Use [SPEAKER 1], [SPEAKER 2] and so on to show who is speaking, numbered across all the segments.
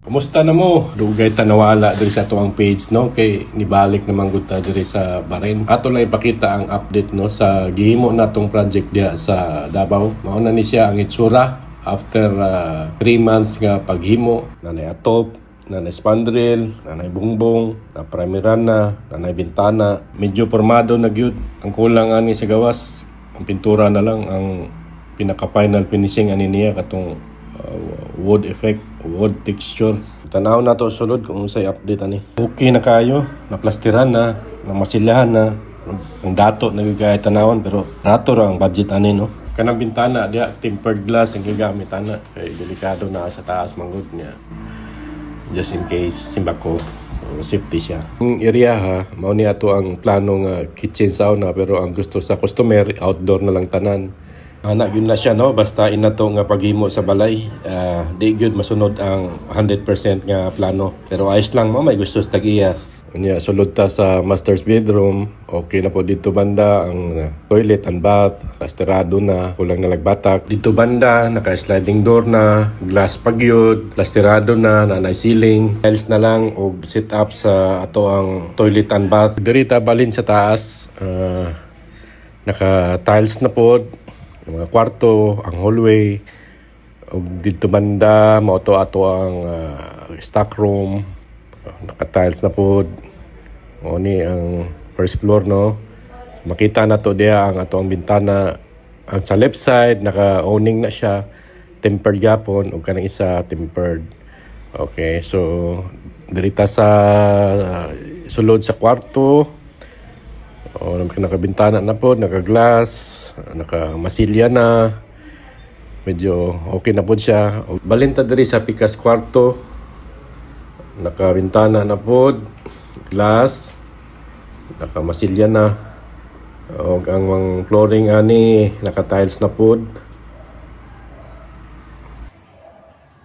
[SPEAKER 1] Kumusta na mo? Dugay ta nawala diri sa tuwang page no kay nibalik naman gud ta diri sa Bahrain. Ato lang ipakita ang update no sa gihimo natong project dia sa Davao. Mao na ni siya ang itsura after 3 months nga paghimo. Nanay atop, nanay spandrel, nanay bungbong, na primerana, nanay bintana. Medyo formado na gyud. Ang kulang ani sa gawas, ang pintura na lang ang pinaka-final finishing ani niya katong wood effect, wood texture. Tanaw na to sulod kung unsay update ani. Okay na kayo, naplastiran na, namasilyahan na, ang dato nagigaya tanawon pero dato ra ang budget ani no. Kanang bintana dia tempered glass ang gigamit ana kay delikado na sa taas manggod niya. Just in case simbako safety siya. Ang area ha, mao ni ato ang plano nga kitchen sauna pero ang gusto sa customer outdoor na lang tanan. Anak yun na siya no, basta inato nga paghimo sa balay. Di gyud masunod ang 100% nga plano. Pero ayos lang mo, may gusto sa tagiya. Unya sulod ta sa master's bedroom. Okay na po dito banda ang toilet and bath. Plasterado na, kulang na lagbatak. Dito banda, naka-sliding door na, glass pagyod, plasterado na, nanay ceiling. Tiles na lang o sit up sa ato ang toilet and bath. Dirita balin sa taas, naka-tiles na po. Ang mga kwarto, ang hallway, o dito banda, mauto ato ang stock room, naka-tiles na po. O ni ang first floor no. Makita na to diya ang ato ang bintana. Ang sa left side, naka-owning na siya, tempered gapon, o kanang isa tempered. Okay, so dirita sa sulod sa kwarto. O nakabintana na po, naka-glass, naka-masilya na. Medyo okay na po siya. Balinta diri sa pikas kwarto. Nakabintana na po, glass, naka-masilya na. O ang flooring ani, naka-tiles na po.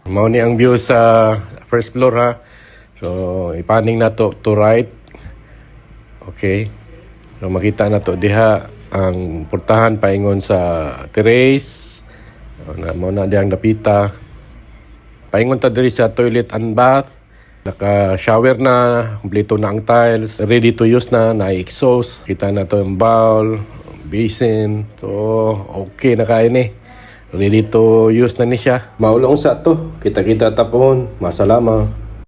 [SPEAKER 1] Mao ni ang view sa first floor ha. So ipaning na to right. Okay. So makita na to diha ang portahan paingon sa terrace. Mo na diyang dapita. Paingon ta diri sa toilet and bath. Naka-shower na, kumpleto na ang tiles, ready to use na, na-exhaust. Kita na to yung bowl, basin. So okay na kain eh. Ready to use na ni siya. Maulong sa to. Kita-kita tapon. Masalama.